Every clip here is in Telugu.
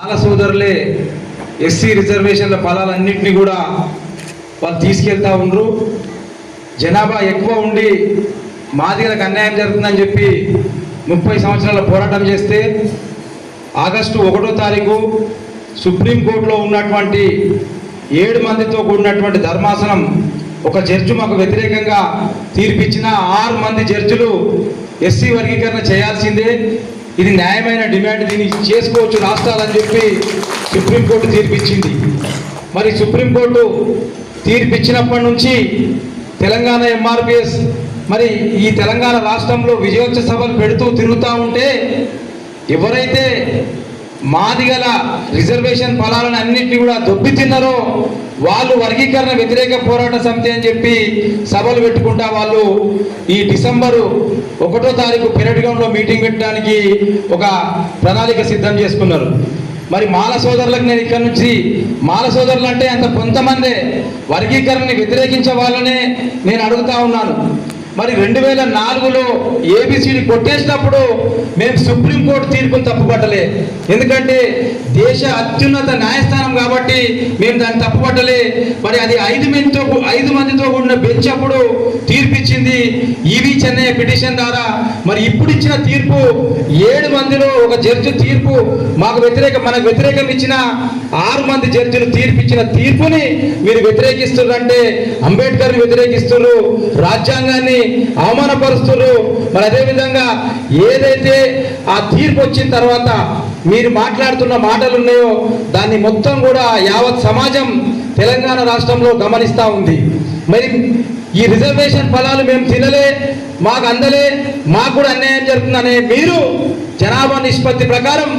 మాల సోదరులే ఎస్సీ రిజర్వేషన్ల ఫలాలన్నింటినీ కూడా వాళ్ళు తీసుకెళ్తా ఉండరు. జనాభా ఎక్కువ ఉండి మాదిగలకు అన్యాయం జరుగుతుందని చెప్పి 30 సంవత్సరాల పోరాటం చేస్తే ఆగస్టు 1వ తారీఖు సుప్రీంకోర్టులో ఉన్నటువంటి 7 మందితో కూడినటువంటి ధర్మాసనం ఒక జడ్జి మాకు వ్యతిరేకంగా తీర్పిచ్చిన 6 మంది జడ్జిలు ఎస్సీ వర్గీకరణ చేయాల్సిందే, ఇది న్యాయమైన డిమాండ్, దీన్ని చేసుకోవచ్చు రాష్ట్రాలని చెప్పి సుప్రీంకోర్టు తీర్పిచ్చింది. మరి సుప్రీంకోర్టు తీర్పిచ్చినప్పటి నుంచి తెలంగాణ ఎంఆర్పిఎస్ మరి ఈ తెలంగాణ రాష్ట్రంలో విజయోత్సవ సభలు పెడుతూ తిరుగుతూ ఉంటే ఎవరైతే మాదిగల రిజర్వేషన్ ఫలాలను అన్నింటినీ కూడా దొబ్బి తిన్నారో వాళ్ళు వర్గీకరణ వ్యతిరేక పోరాట సమితి అని చెప్పి సభలు పెట్టుకుంటా వాళ్ళు ఈ డిసెంబరు 1వ తారీఖు పెరడ్ గ్రౌండ్లో మీటింగ్ పెట్టడానికి ఒక ప్రణాళిక సిద్ధం చేసుకున్నారు. మరి మాల సోదరులకు నేను ఇక్కడ నుంచి మాల సోదరులు అంటే అంత కొంతమందే వర్గీకరణని వ్యతిరేకించే వాళ్ళనే నేను అడుగుతా ఉన్నాను. మరి 2004లో ఏబిసిడి కొట్టేసినప్పుడు మేము సుప్రీంకోర్టు తీర్పును తప్పుపట్టలే, ఎందుకంటే దేశ అత్యున్నత న్యాయస్థానం కాబట్టి మేము దాన్ని తప్పుపట్టలే. మరి అది 5 మందితో కూడిన బెంచ్ అప్పుడు తీర్పిచ్చింది ఈవి చెన్నయ్య పిటిషన్ ద్వారా. మరి ఇప్పుడు ఇచ్చిన తీర్పు 7 మందిలో ఒక జడ్జి తీర్పు మనకు వ్యతిరేకం ఇచ్చిన 6 మంది జడ్జిలు తీర్పిచ్చిన తీర్పుని మీరు వ్యతిరేకిస్తున్నారంటే అంబేద్కర్ని వ్యతిరేకిస్తున్నారు, రాజ్యాంగాన్ని అవమానపరుస్తున్నారు. మరి అదేవిధంగా ఏదైతే ఆ తీర్పు వచ్చిన తర్వాత మీరు మాట్లాడుతున్న మాటలు ఉన్నాయో దాన్ని మొత్తం కూడా యావత్ సమాజం తెలంగాణ రాష్ట్రంలో గమనిస్తూ ఉంది. మరి ఈ రిజర్వేషన్ ఫలాలు మేము తినలే, మాకు అందలే, మాకు కూడా అన్యాయం జరుగుతుందనే మీరు జనాభా నిష్పత్తి ప్రకారం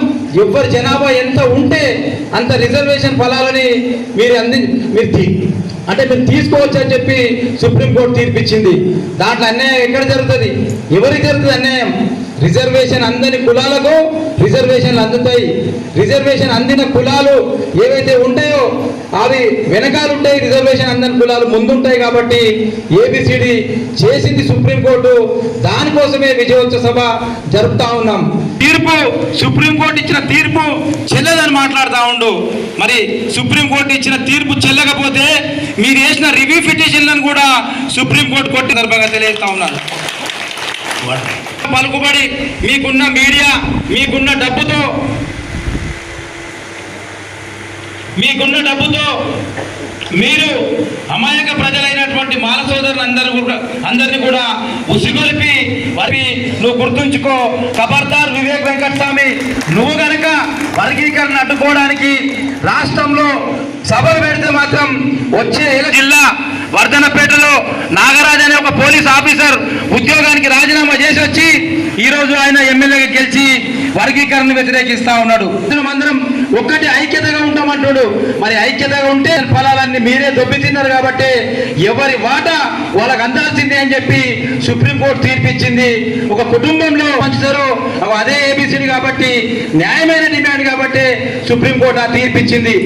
ఎవరి జనాభా ఎంత ఉంటే అంత రిజర్వేషన్ ఫలాలని మీరు తీసుకోవచ్చు అని చెప్పి సుప్రీంకోర్టు తీర్పిచ్చింది. దాంట్లో అన్యాయం ఎక్కడ జరుగుతుంది, ఎవరికి జరుగుతుంది అన్యాయం? రిజర్వేషన్ అందని కులాలకు రిజర్వేషన్లు అందుతాయి. రిజర్వేషన్ అందిన కులాలు ఏవైతే ఉంటాయో అవి వెనకాలు ఉంటాయి, రిజర్వేషన్ అందని కులాలు ముందుంటాయి. కాబట్టి ఏబిసిడి చేసింది సుప్రీంకోర్టు, దానికోసమే విజయోత్సవ సభ జరుపుతా ఉన్నాం. తీర్పు సుప్రీంకోర్టు ఇచ్చిన తీర్పు చెల్లదని మాట్లాడుతూ ఉండు. మరి సుప్రీంకోర్టు ఇచ్చిన తీర్పు చెల్లకపోతే మీరు వేసిన రివ్యూ పిటిషన్లను కూడా సుప్రీంకోర్టు కొట్టిన సందర్భంగా తెలియజేస్తా ఉన్నారు. పలుకుబడి మీకున్న మీడియా, మీకున్న డబ్బుతో మీరు అమాయక ప్రజలైనటువంటి మాల అందరినీ కూడా ఉసిగొలిపి వారి నువ్వు గుర్తుంచుకో. ఖబర్దార్ వివేక్ వెంకటస్వామి, నువ్వు కనుక వర్గీకరణ అడ్డుకోవడానికి రాష్ట్రంలో సభలు పెడితే మాత్రం వచ్చే జిల్లా వర్ధనపేటలో నాగరాజ్ అనే ఒక పోలీస్ ఆఫీసర్ ఉద్యోగానికి రాజీనామా చేసి వచ్చి ఈరోజు ఆయన ఎమ్మెల్యేగా గెలిచి వర్గీకరణ వ్యతిరేకిస్తా ఉన్నాడు. అందరం ఒక్కటి ఐక్యతగా ఉంటామంటాడు. మరి ఐక్యతగా ఉంటే ఫలాలన్నీ మీరే దొబ్బి తిన్నారు కాబట్టి ఎవరి వాటా వాళ్ళకి అందాల్సిందే అని చెప్పి సుప్రీంకోర్టు తీర్పిచ్చింది. ఒక కుటుంబంలో పంచుతారు అదే ఏబిసిడి కాబట్టి న్యాయమైన డిమాండ్ కాబట్టి సుప్రీంకోర్టు ఆ తీర్పిచ్చింది.